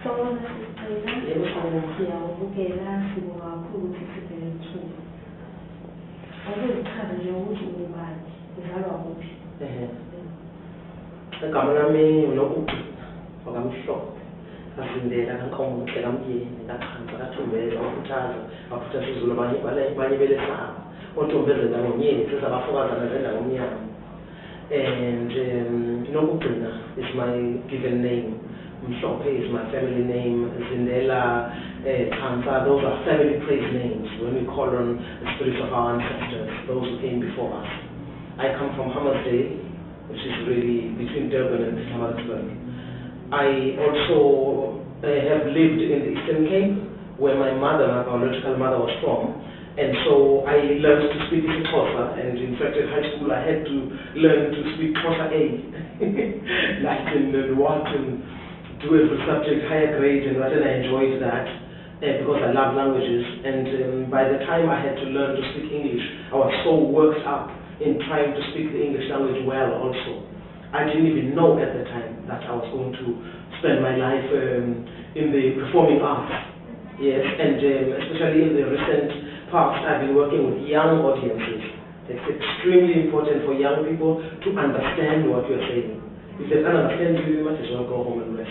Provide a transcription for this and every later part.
Sawubona sisicela. Yebo sawubona. Siyawubukela sibonga kakhulu ukuthi sibheke ithuba. Akuzichaze nje ukuthi ungubani, uzalwa kuphi. Igama lami uNokugcina wakamhlophe. Asindela kankomuhle kamyeni kaChanza kaThumbeza wakhuthaza wakhuthaza isiZulu abanye belesaba. Othombezela ngomyeni sesabafokazana zenda ngomnyama. And Nokugcina is my given name. Mhlophe is my family name. Zindela, Chanza, those are family praise names when we call on the spirits of our ancestors, those who came before us. I come from Hammersdale, which is really between Durban and Hammersdale. I also have lived in the Eastern Cape, where my mother, my biological mother, was from. And so I learned to speak Xhosa, and in fact at high school I had to learn to speak Xhosa A, Latin and what, and do every subject higher grade, and what, and I enjoyed that because I love languages. And by the time I had to learn to speak English, I was so worked up in trying to speak the English language well also. I didn't even know at the time that I was going to spend my life in the performing arts. Yes, and especially in the recent past, I've been working with young audiences. It's extremely important for young people to understand what you're saying. If they can't understand you, you might as well go home and rest.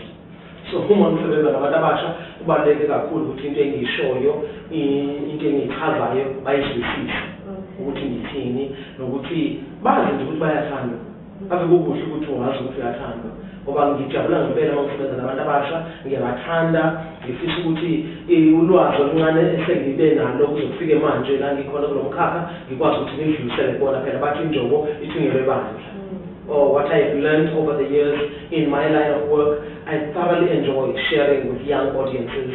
So, uma ngisebenza nabantu abasha kubaluleke kakhulu ukuthi into engiyishoyo, into engiyichazayo bayizwisise ukuthi ngithini nokuthi bazi nje ukuthi bayathanda. Ave kukuhle ukuthi wazi ukuthi uyathanda. Ngoba ngijabula ngempela uma ngisebenza nabantu abasha, ngiyabathanda, ngifisa ukuthi ulwazi oluncane esengibe nalo kuzofika manje la ngikhona kulo mkhakha ngikwazi ukuthi ngidlulisele bona phela bathi injongo ithingelwe bandla. Or what I've learned over the years in my line of work, I thoroughly enjoy sharing with young audiences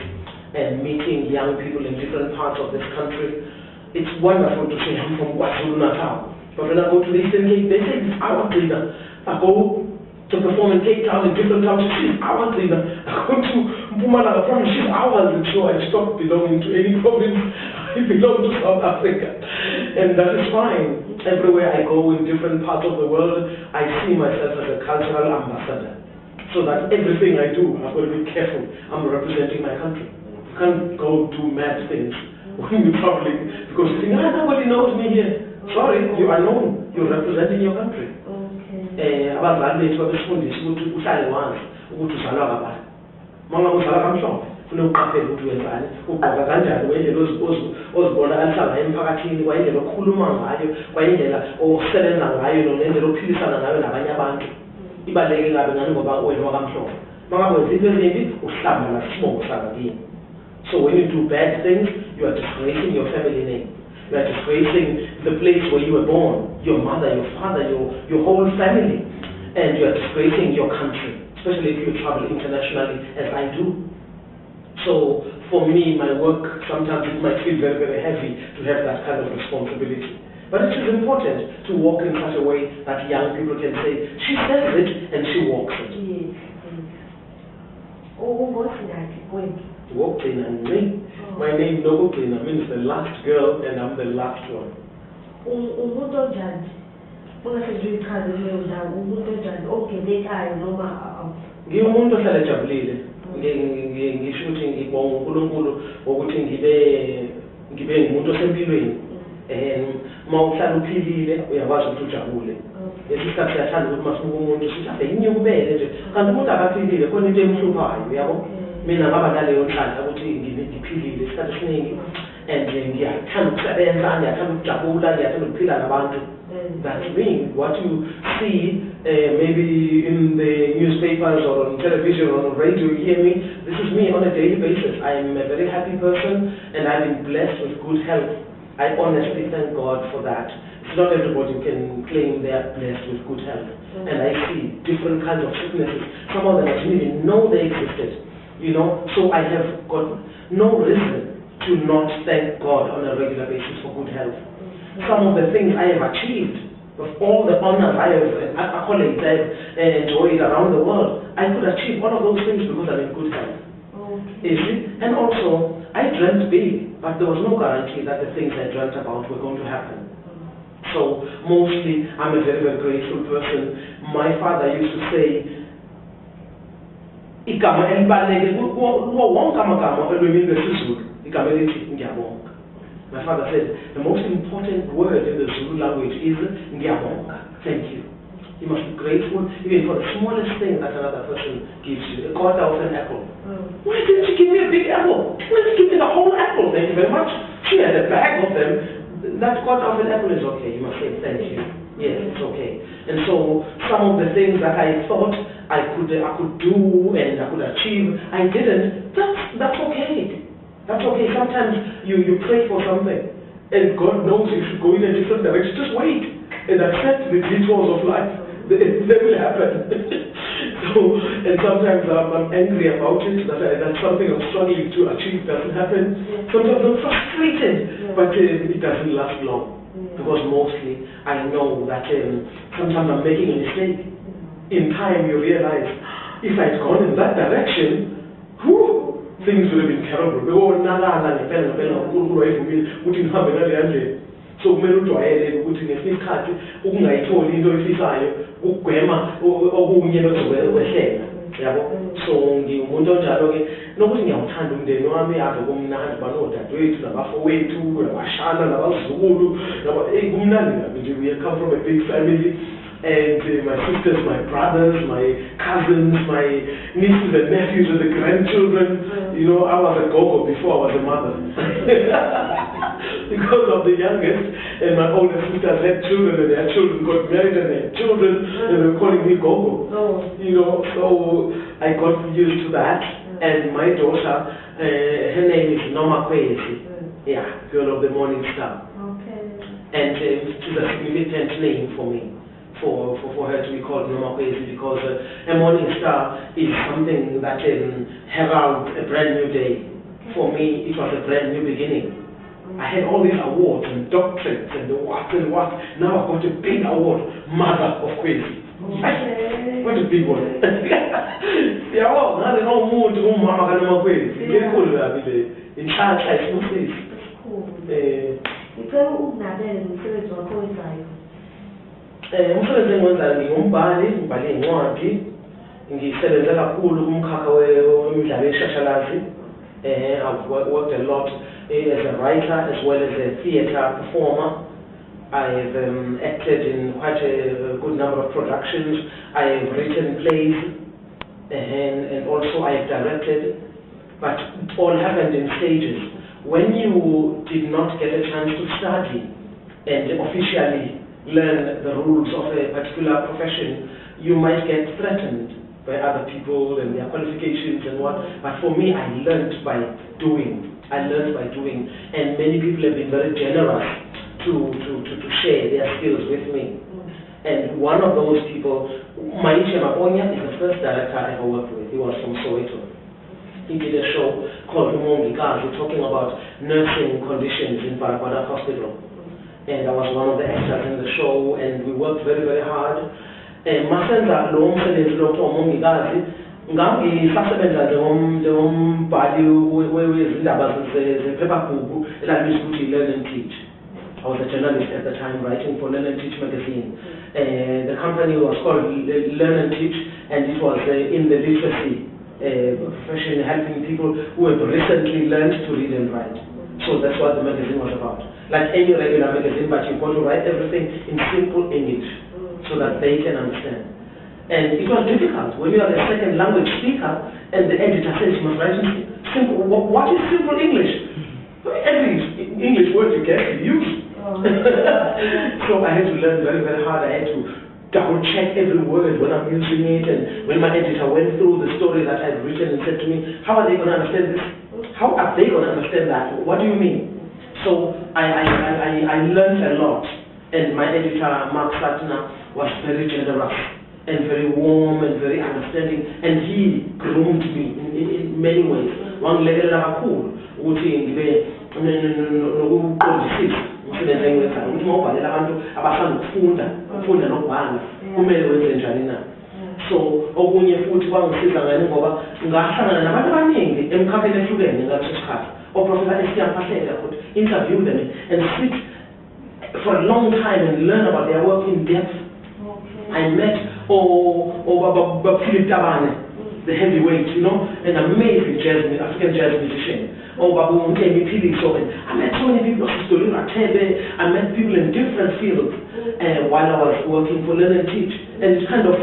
and meeting young people in different parts of this country. It's wonderful to say I'm from KwaZulu-Natal, but when I go to the Eastern Cape, they say it's our leader. I go to perform in Cape Town in different towns, she's our leader. I go to Mpumalanga province, she's ours, and so I stopped belonging to any province. I belong to South Africa, and that is fine. Everywhere I go in different parts of the world, I see myself as a cultural ambassador. So that everything I do, I've got to be careful. I'm representing my country. You can't go do mad things when you're traveling because you think, nobody knows me here. Sorry, you are known. You're representing your country. Abazali bethu babesifundisa ukuthi uhlale wazi ukuthi uzalwa kabani. Mama uzalwa kamhlophe, ufuna uqaphele ukuthi wenzani, ugqoka kanjani, wendlela ozibonakalisha ngayo emphakathini, kwayindlela okhuluma ngayo, kwayindlela osebenza ngayo nendlela ophilisana ngayo nabanye abantu. Ibaluleke kabi ngani ngoba wena wakamhlophe. Mama wenza into ezimbi, uhlamba nasibongo sakho kini. So when you do bad things, you are disgracing your family name. You are disgracing the place where you were born, your mother, your father, your whole family. And you are disgracing your country, especially if you travel internationally, as I do. So for me, my work, sometimes it might feel very, very heavy to have that kind of responsibility. But it is important to walk in such a way that young people can say, she says it and she walks it. Yes. Oh, what's that? Gcina me. My name Gcina means the last girl and I'm the last one. Umuntu onjani? Ungasezichaze leyo ndawo umuntu onjani ogelekayo noma ngiwumuntu ohlala ejabulile. Ngisho ukuthi ngibonga uNkulunkulu ukuthi ngibe ngumuntu osempilweni. Uma uhlala uphilile uyakwazi ukuthi ujabule. Lesikhathi siyathanda ukuthi masibuka umuntu sithi abe inyukubele nje. Kanti umuntu akaphilile khona into emhluphayo, yabo. Mina ngaba naleyo nhlahla ukuthi ngiphilile isikhathi esiningi and ngiyathanda ukusebenza, ngiyathanda ukujabula, ngiyathanda ukuphila nabantu. That's me. What you see maybe in the newspapers or on television or on radio, you hear me. This is me on a daily basis. I am a very happy person and I've been blessed with good health. I honestly thank God for that. It's not everybody can claim they are blessed with good health. And I see different kinds of sicknesses. Some of them I didn't even know they existed. You know, so I have got no reason to not thank God on a regular basis for good health. Some of the things I have achieved, with all the honors I have accolades I have enjoyed around the world, I could achieve all of those things because I'm in good health. You see? And also, I dreamt big, but there was no guarantee that the things I dreamt about were going to happen. So, mostly, I'm a very, very grateful person. My father used to say, igama elibaluleke kuwo wonke amagama elwimini lwesiZulu igama elithi ngiyabonga. My father said the most important word in the Zulu language is ngiyabonga, thank you. You must be grateful even for the smallest thing that another person gives you. A quarter of an apple. Why didn't you give me a big apple? Why didn't you give me the whole apple? Thank you very much. She had a bag of them. That quarter of an apple is okay. You must say thank you. Yes, it's okay. And so some of the things that I thought I could do and I could achieve, I didn't. That's okay. That's okay. Sometimes you pray for something and God knows you should go in a different direction. Just wait and accept the detours of life. They will happen. And sometimes I'm angry about it, that something I'm struggling to achieve doesn't happen. Sometimes I'm frustrated, but it doesn't last long. Because mostly I know that sometimes I'm making a mistake. In time you realize, if I'd gone in that direction, things would have been terrible. So kumele ujwayele ukuthi ngesinye isikhathi ukungayitholi into oyifisayo ukugwema okunye lokuzokwehlela yabo. So ngiwumuntu onjalo ke nokuthi ngiyawuthanda umndeni wami ave kumnandi banodadewethu nabafowethu nabashana nabazukulu kumnandi kabi nje. We come from a big family and my sisters, my brothers, my cousins, my nieces and nephews and the grandchildren. You know, I was a gogo before I was a mother. Because of the youngest, and my older sisters had children, and their children got married, and they had children, and they were calling me Gogo. You know, so I got used to that. And my daughter, her name is Noma Kwesi. Yeah, girl of the morning star. And it is a significant name for me, for her to be called Noma Kwesi, because a morning star is something that heralds a brand new day. For me, it was a brand new beginning. I had all these awards and doctorates and what and what. Now I've got a big award, Mother of Kwesi. What a big one. Yeah, well, now they don't move to Mama Kanoma Kwesi. Very cool, in charge, I smooth this. Umsebenzi engiwenzayo ngingumbhali, ngibhale incwadi, ngisebenza kakhulu kumkhakha wemidlalo yeshashalazi. I've worked a lot as a writer as well as a theatre performer. I've acted in quite a good number of productions. I have written plays and also I have directed, but it all happened in stages. When you did not get a chance to study and officially learn the rules of a particular profession, you might get threatened by other people and their qualifications and what. But for me, I learned by doing. And many people have been very generous to share their skills with me. And one of those people, Maisha Maponya, is the first director I ever worked with. He was from Soweto. He did a show called Umongikazi, talking about nursing conditions in Barabara Hospital. And I was one of the actors in the show, and we worked very, very hard. Masenza lo msebenzi lo kuthiwa umongikazi ngangisasebenza njengombhali wezindaba zephephabhuku elabizwa ukuthi Learn and Teach. I was a journalist at the time writing for Learn and Teach magazine. The company was called Learn and Teach, and it was in the literacy profession, helping people who have recently learned to read and write. So that's what the magazine was about. Like any regular magazine, but you've got to write everything in simple English so that they can understand. And it was difficult when you are a second language speaker and the editor says you must write in simple. What is simple English? Every English word you get, you use. So I had to learn very, very hard. I had to double check every word when I'm using it. And when my editor went through the story that I had written and said to me, how are they going to understand this? How are they going to understand that? What do you mean? So I learned a lot. And my editor, Mark Satna, was very generous and very warm and very understanding, and he groomed me in many ways. One level cool, ukuthi ngibe nokuqondisisa umsebenzi engiwenzayo, ukuthi mawubhalela abantu abasanda ukufunda nokubhala kumele wenze njani na. So okunye futhi kwangisiza ngani ngoba ngahlangana nabantu abaningi emkhakheni ehlukene ngaleso sikhathi. Oprofessor Esiyampahlele could interview them and sit for a long time and learn about their work in depth. I met Philip Tabane, the heavyweight, you know, an amazing African jazz musician. Oh, Babu, I met so many people, I met people in different fields while I was working for Learn and Teach. And it kind of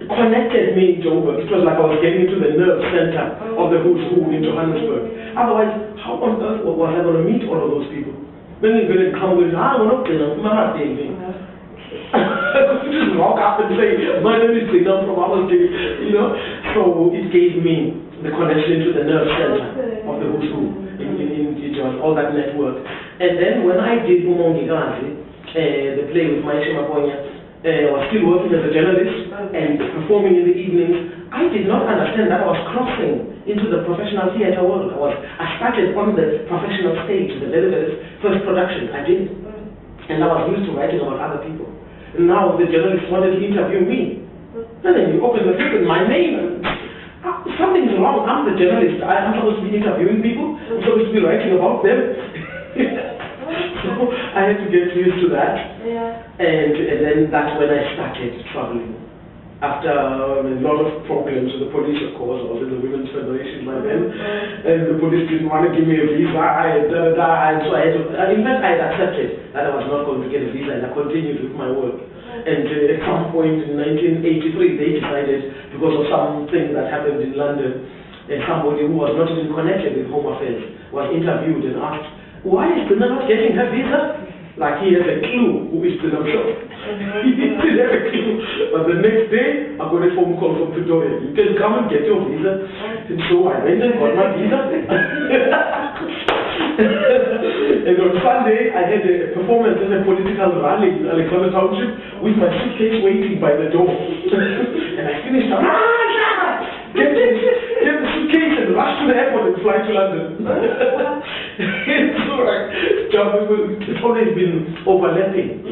connected me into Joburg. It was like I was getting into the nerve center of the who's who in Johannesburg. Otherwise, how on earth was I going to meet all of those people? Then you're going to come with, I'm not going to just walk up and say, my name is Gcina from Hammersdale, you know. So it gave me the connection to the nerve center of the who's who in all that network. And then when I did the play with Maisha Maponya, I was still working as a journalist and performing in the evenings. I did not understand that I was crossing into the professional theatre world. I started on the professional stage, the very, very first production I did. And I was used to writing about other people. And now the journalist wanted to interview me. And then you open the book with my name. Something's wrong. I'm the journalist. I'm supposed to be interviewing people. I'm supposed to be writing about them. So I had to get used to that. And then that's when I started traveling. After a lot of problems with the police, of course, I was in the Women's Federation by then, and the police didn't want to give me a visa, and so I had to, in fact, I had accepted that I was not going to get a visa, and I continued with my work. And at some point in 1983, they decided, because of something that happened in London, and somebody who was not even connected with Home Affairs was interviewed and asked, why is Gcina not getting her visa? Like he has a clue who is Gcina Mhlophe. He didn't have a clue. But the next day, I got a phone call from Pretoria. You can come and get your visa. And so I went and got my visa. And on Sunday, I had a performance in a political rally in Hammersdale Township with my suitcase waiting by the door. And I finished up. Get the suitcase and rush to the airport and fly to London. It's always been overlapping.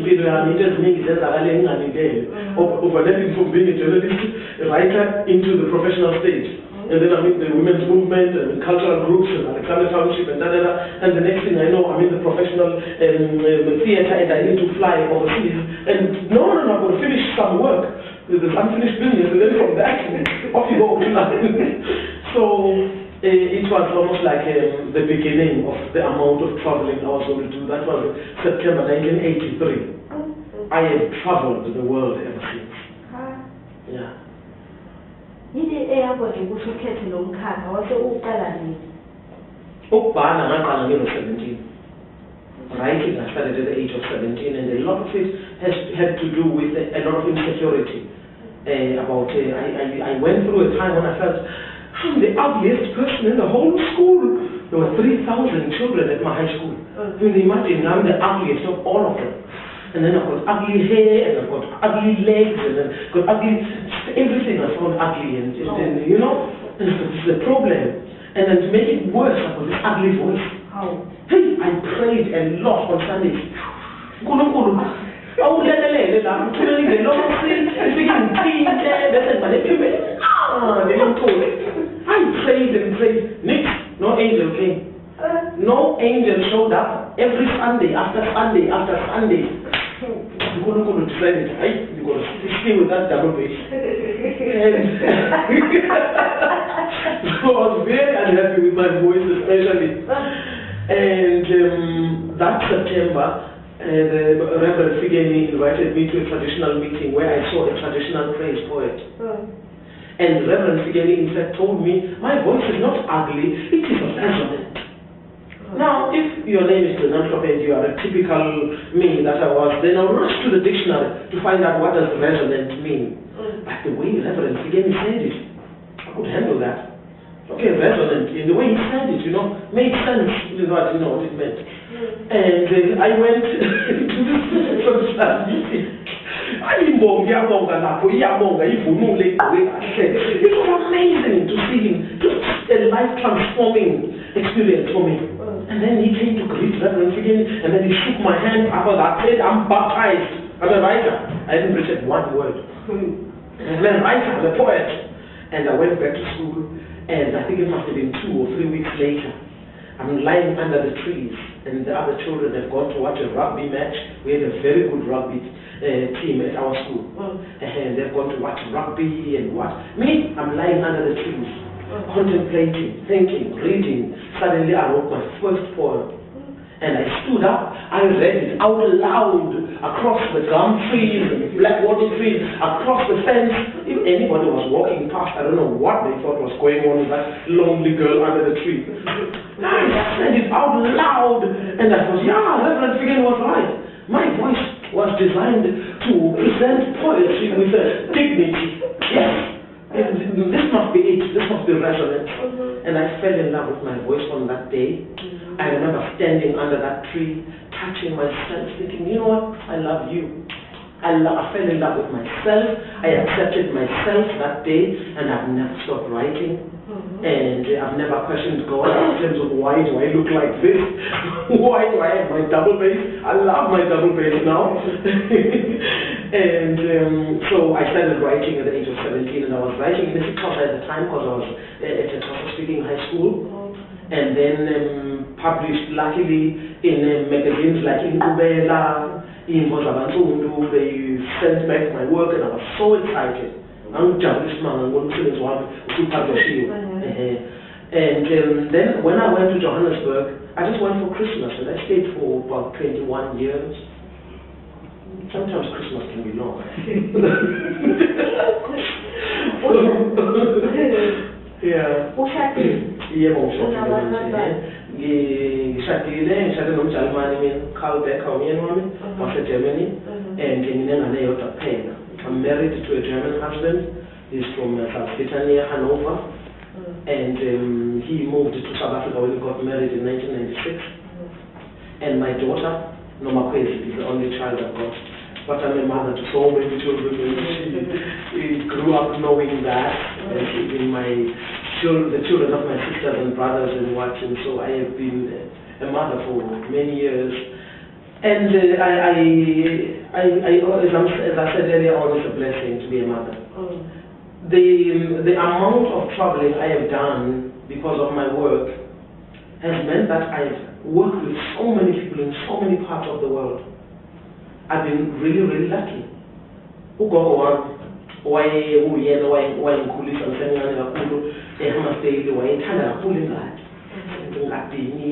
Overlapping from being a journalist, a writer, into the professional stage. And then I'm in the women's movement and cultural groups and Hammersdale Township and and the next thing I know, I'm in the professional theatre and I need to fly overseas. And no, I'm going to finish some work. There's unfinished business, and then from that, off you go. So it was almost like the beginning of the amount of traveling I was going to do. That was September 1983. I have traveled the world ever since. Yeah. Ukubhala ngaqala ngino-17. Writing I started at the age of 17, and a lot of it has had to do with a lot of insecurity. I went through a time when I felt I'm the ugliest person in the whole school. There were 3,000 children at my high school. You can imagine I'm the ugliest of all of them. And then I've got ugly hair, and I've got ugly legs, and I've got ugly, everything I found ugly, and you know, and it's a problem. And then to make it worse, I've got this ugly voice. Hey, I prayed a lot on Sundays. I prayed and prayed. No angel came. No angel showed up. Every Sunday after Sunday after Sunday. You're going to try it, right? You're going to stay with that double bass. So I was very unhappy with my voice, especially. And that September, the Reverend Figeni invited me to a traditional meeting where I saw a traditional praise poet. And Reverend Figeni in fact told me, my voice is not ugly, it is resonant. Now, if your name is Gcina Mhlophe and you are a typical me that I was, then I'll rush to the dictionary to find out what does resonant mean. But the way Reverend Figeni said it, I could handle that. Okay, resonant, in the way he said it, you know, made sense, you know what it meant. And I went to this social meeting. It was amazing to see him, just a life-transforming experience for me. And then he came to greet Reverend Figeni, and then he shook my hand. After that, said, I'm baptized. I'm a writer. I didn't read one word. I'm a writer, I'm a poet. And I went back to school. And I think it must have been 2 or 3 weeks later, I'm lying under the trees, and the other children have gone to watch a rugby match. We had a very good rugby team at our school. And they've gone to watch rugby and what. Me, I'm lying under the trees, contemplating, thinking, reading. Suddenly I wrote my first poem. And I stood up, I read it out loud across the gum trees and black water trees, across the fence. If anybody was walking past, I don't know what they thought was going on with that lonely girl under the tree. I read it out loud, and I thought, yeah, Reverend Figan was right. My voice was designed to present poetry with a dignity. Yes. This must be it. This must be resonant. And I fell in love with my voice on that day. I remember standing under that tree, touching myself, thinking, you know what? I love you. I fell in love with myself. I accepted myself that day, and I've never stopped writing. And I've never questioned God in terms of why do I look like this? Why do I have my double bass? I love my double bass now. And so I started writing at the age of 17, and I was writing in the Xhosa at the time because I was at a Xhosa speaking high school. And then published luckily in magazines like Inkubela, Imbozabantundu. They sent back my work, and I was so excited. And then when I went to Johannesburg, I just went for Christmas, and I stayed for about 21 years. Sometimes Christmas can be long. Yeah. Yeah, ngishadile nomjali wami Carl Becker umyeni wami waseGermany, and nginengane yodwa kuphela. I'm married to a German husband. He's from Gcina near Hanover, and he moved to South Africa when he got married in 1996. And my daughter, Noma Kwezi, is the only child I've got. But I'm a mother to so many children, and she grew up knowing that, even the children of my sisters and brothers and watching. So I have been a mother for many years. And as I said earlier on, it's a blessing to be a mother. The amount of traveling I have done because of my work has meant that I've worked with so many people in so many parts of the world. I've been really, really lucky. Uyena wayengikhulisa ngisemncane kakhulu eHammersdale, wayethanda kakhulu ingadi. Engadini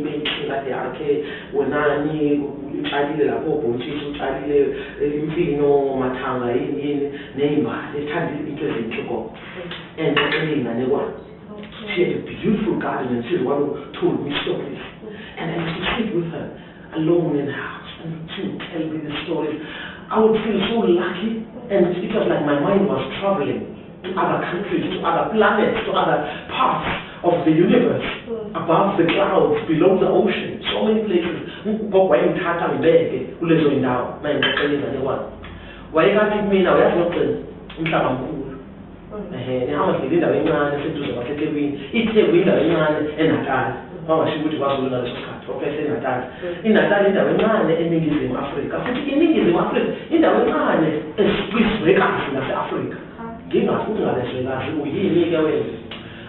ingadi yakhe, wenani utshalile lapho obhontshisi, utshalile imfino, mathanga, yini nezimbali, ethanda into ezinhle gogo. And ingane kwami. She had a beautiful garden, and she's the one who told me stories. And I used to sit with her alone in the house, and she would tell me the stories. I would feel so lucky, and it was like my mind was traveling to other countries, to other planets, to other parts of the universe, above the clouds, below the ocean, so many places. Wayengithatha ngibeke kulezo indawo mayengixoxela ingane kwami. Wayekathi kumina uyazi noqina umhlaba mkhulu. Nehammersdale indawo encane eseduze kwaseThekwini. iThekwini indawo encane eNatali. Wangasho ukuthi kwaZulu ngaleso sikhathi ophese eNatali. iNatali indawo encane eNingizimu Afrika. Futhi iNingizimu Afrika indawo encane kwisizwekazi lase-Afrika. Ngingazi ukuthi ngalesizwekazi uyini-ke wena.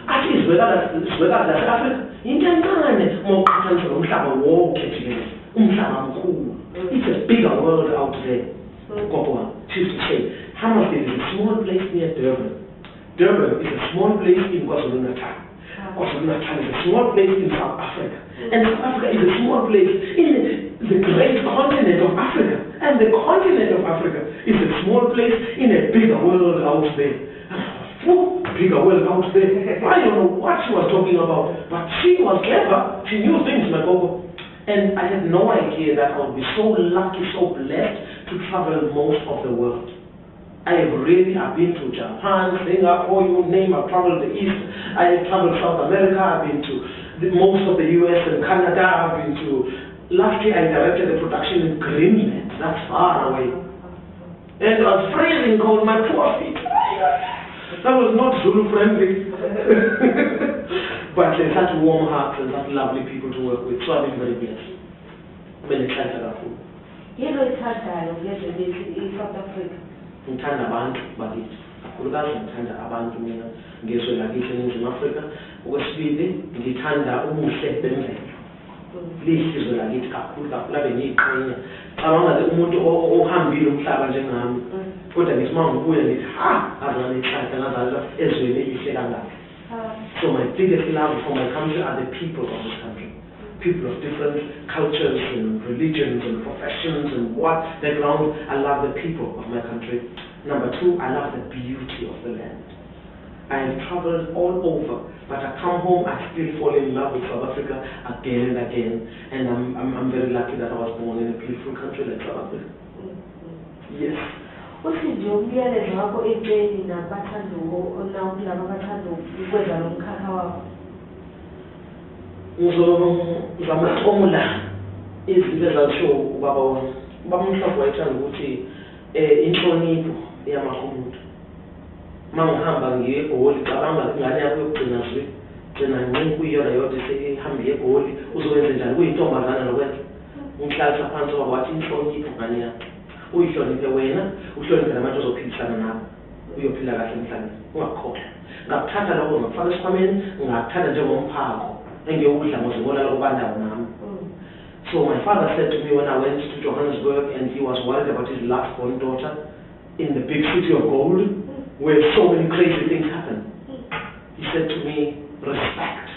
Athi izwekazi lase-Afrika into encane uma uqhathanisa nomhlaba wonke jikelele. Umhlaba mkhulu. It's a bigger world out there. Gogo, she used to say, Hammersdale is a small place near Durban. Durban is a small place in KwaZulu-Natal. KwaZulu-Natal is a small place in South Africa. And South Africa is a small place in the great continent of Africa. And the continent of Africa is a small place in a bigger world out there. Bigger world out there. I don't know what she was talking about, but she was clever. She knew things, my gogo. And I had no idea that I would be so lucky, so blessed to travel most of the world. I've been to Japan, Singapore, you name, I've traveled the East, I've traveled South America, I've been to most of the US and Canada, I've been to, last year I directed a production in Greenland, that's far away. And it was freezing cold, my poor feet. That was not Zulu friendly. But they're such warm hearts and such lovely people to work with, so I've been very blessed. I've been excited about it. You know, it's hard dialogue, yes, in South Africa. Ngithanda abantu bakithi. Kakhulukazi ngithanda abantu mina ngizwe lakithi eNingizimu Afrika. Okwesibili ngithanda ubuhle bemvelo. lihlizo lakithi kakhulu kakhulu abe ngiyiqhenya cabangaze umuntu ohambile umhlaba njengami kodwa ngithi uma ngibuya ngithi azalwa enhlahla ngazalwa ezweni elihle kangaka. So my biggest love for my country are the people of this country. People of different cultures and religions and professions and what background. I love the people of my country. Number two, I love the beauty of the land. I have traveled all over, but I come home, I still fall in love with South Africa again and again. And I'm very lucky that I was born in a beautiful country like South Africa. Yes. Umyalezo wakho entsheni nabathanda laba abathanda ukwenza lo mkhakha wakho? Ngizama ukucomula izinto ezasho ubaba wami. Ubaba uMhlophe wayethanda ukuthi inhlonipho yamakho umuntu. Uma ngihamba ngiye eGoli cabanga ingane yakho yokugcina nje gcina ncinci kuyona yodwa seyihambe eGoli uzokwenza njani kuyintombazana lokwenza ngihlalisa phansi wathi inhlonipho ngane yakho uyihloniphe wena uhloniphe nabantu ozophilisana nabo uyophila kahle emhlabeni ungakhohlwa ngakuthatha lokho ngakufaka esikhwameni ngakuthatha njengomphako engiyokudla ngozibona lokubandayo nami. So my father said to me when I went to Johannesburg and he was worried about his last born daughter in the big city of gold where so many crazy things happen, he said to me, respect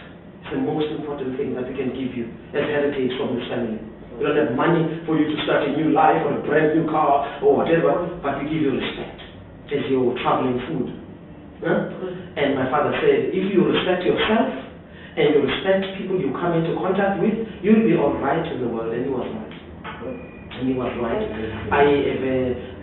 is the most important thing that we can give you as heritage from this family. We don't have money for you to start a new life or a brand new car or whatever, but we give you respect as your traveling food. And my father said, if you respect yourself and you respect people you come into contact with, you'll be all right in the world. And he was right. And he was right. I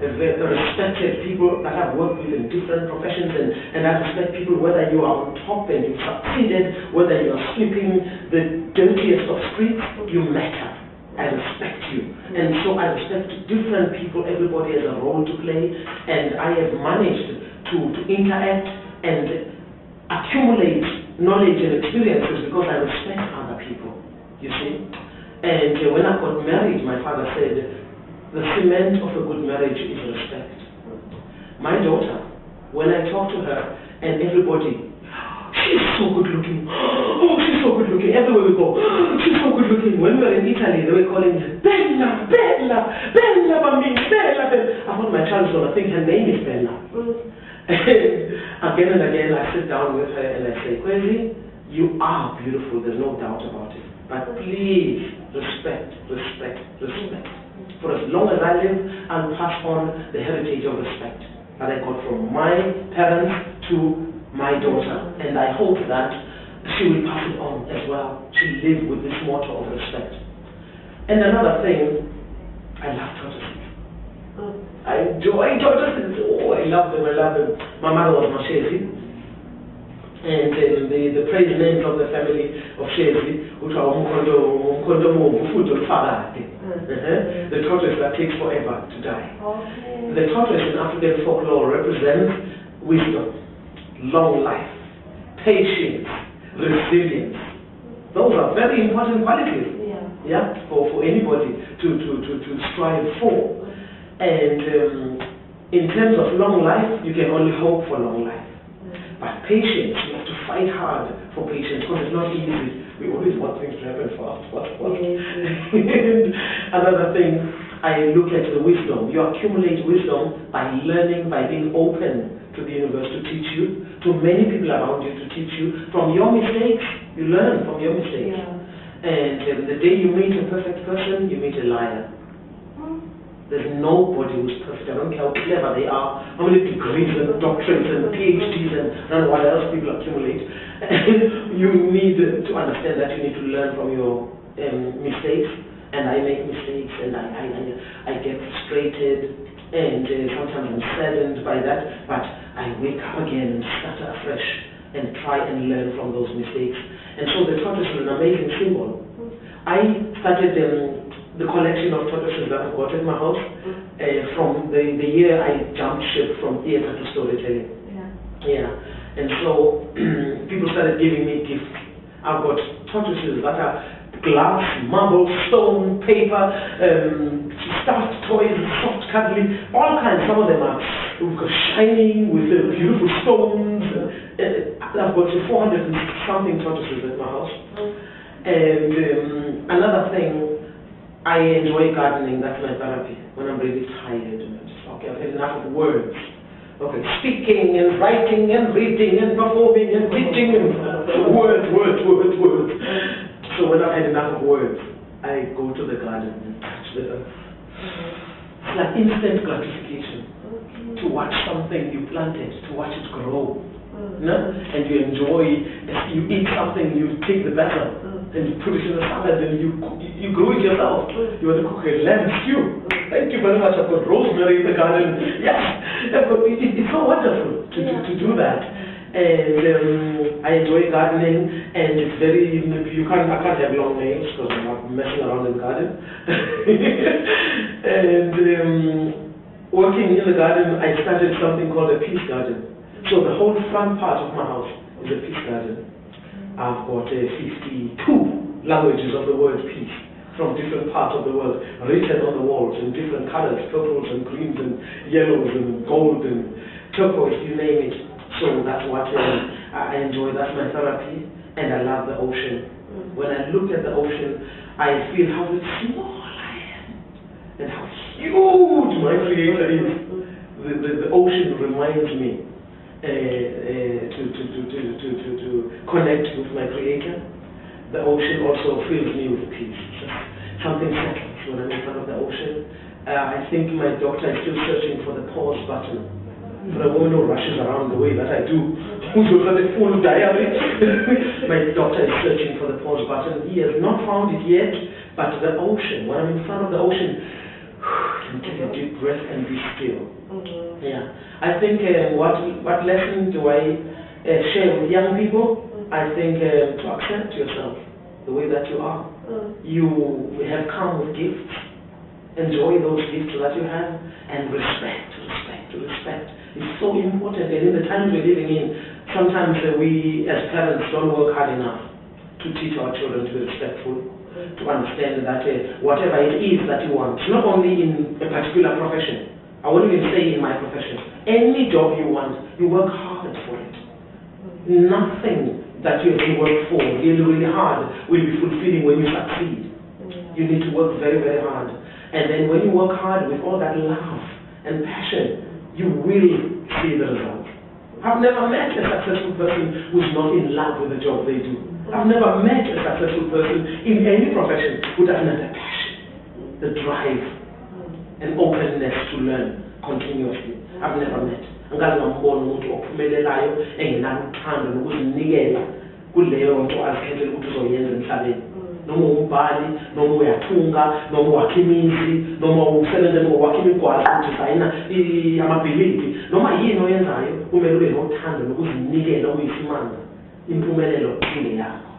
have respected people that I've worked with in different professions, and I respect people whether you are on top and you've succeeded, whether you are sweeping the dirtiest of streets, you matter. I respect you. And so I respect different people. Everybody has a role to play, and I have managed to interact and accumulate knowledge and experiences because I respect other people, you see. And when I got married, my father said, the cement of a good marriage is respect. My daughter, when I talk to her, and everybody, she's so good looking. Oh, she's so good looking. Everywhere we go, she's so good looking. When we were in Italy, they were calling her Bella, Bella, Bella, Bambini, Bella, Bella. I thought my child was going to think her name is Bella. Again and again, I sit down with her and I say, Kwezi, you are beautiful, there's no doubt about it. But please, respect, respect, respect. For as long as I live, I'll pass on the heritage of respect that I got from my parents to my daughter. And I hope that she will pass it on as well. She'll live with this motto of respect. And another thing, I love tortoises. I enjoy tortoises. Oh, I love them, I love them. My mother was Mashezi. And the praise names of the family of Shezi, which are the tortoise that takes forever to die. Okay. The tortoise in African folklore represents wisdom, long life, patience, resilience. Those are very important qualities, for anybody to strive for. And in terms of long life, you can only hope for long life. But patience, you have to fight hard for patience because it's not easy. We always want things to happen fast. Another thing, I look at the wisdom. You accumulate wisdom by learning, by being open to the universe to teach you, to many people around you to teach you. From your mistakes, you learn from your mistakes. Yeah. And the day you meet a perfect person, you meet a liar. There's nobody who's perfect. I don't care how clever they are, how many degrees and doctorates and PhDs and what else people accumulate. You need to understand that you need to learn from your mistakes. And I make mistakes, and I get frustrated, and sometimes I'm saddened by that. But I wake up again and start afresh and try and learn from those mistakes. And so the tortoise is an amazing symbol. I started the collection of tortoises that I've got in my house from the year I jumped ship from theater to storytelling. Yeah. And so people started giving me gifts. I've got tortoises that are glass, marble, stone, paper, stuffed toys, soft cuddly, all kinds. Some of them are shining with beautiful stones. I've got 400 and something tortoises at my house. And Another thing, I enjoy gardening. That's my therapy. When I'm really tired, and I'm just, okay, I've had enough of words. Okay, speaking and writing and reading and performing and teaching and words. So when I've had enough of words, I go to the garden and touch the earth. It's like instant gratification to watch something you planted, to watch it grow. No? And you enjoy, you eat something, you take the batter and you put it in a salad and you grow it yourself. You want to cook a lamb stew. Thank you very much. I've got rosemary in the garden. Yes, it's so wonderful to do that. And I enjoy gardening, and it's very, I can't have long nails because I'm not messing around in the garden. And working in the garden, I started something called a peace garden. So the whole front part of my house is a peace garden. I've got 52 languages of the word peace from different parts of the world written on the walls in different colors, purples and greens and yellows and gold and turquoise, you name it. So that's what I enjoy. That's my therapy, and I love the ocean. When I look at the ocean, I feel how small I am and how huge my Creator is. The ocean reminds me to connect with my Creator. The ocean also fills me with peace. Something settles when I'm in front of the ocean. I think my doctor is still searching for the pause button. For a woman who rushes around the way that I do, who's got a full diary. My doctor is searching for the pause button. He has not found it yet, but the ocean, when I'm in front of the ocean, I can take a deep breath and be still. Yeah. I think what lesson do I share with young people? I think to accept yourself the way that you are. You have come with gifts. Enjoy those gifts that you have, and respect. It's so important, and in the times we're living in, sometimes we as parents don't work hard enough to teach our children to be respectful, to understand that whatever it is that you want, not only in a particular profession, I won't even say in my profession, any job you want, you work hard for it. Nothing that you have worked for really hard will be fulfilling when you succeed. You need to work very, very hard. And then when you work hard with all that love and passion, you will see the result. I've never met a successful person who's not in love with the job they do. I've never met a successful person in any profession who doesn't have the passion, the drive, and openness to learn continuously. I've never met. Ngazingambona umuntu ophumelelayo engenakuthanda nokuzinikela kuleyo nto azikhethele ukuthi uzoyenza emhlabeni. Noma umbhali, noma uyathunga, noma wakha imizi, noma usebenza ngokwakha imigwaqo, udizayina amabhilidi, noma yini oyenzayo, kumele ube nothando nokuzinikela uyisimanga. Impumelelo ingeyakho.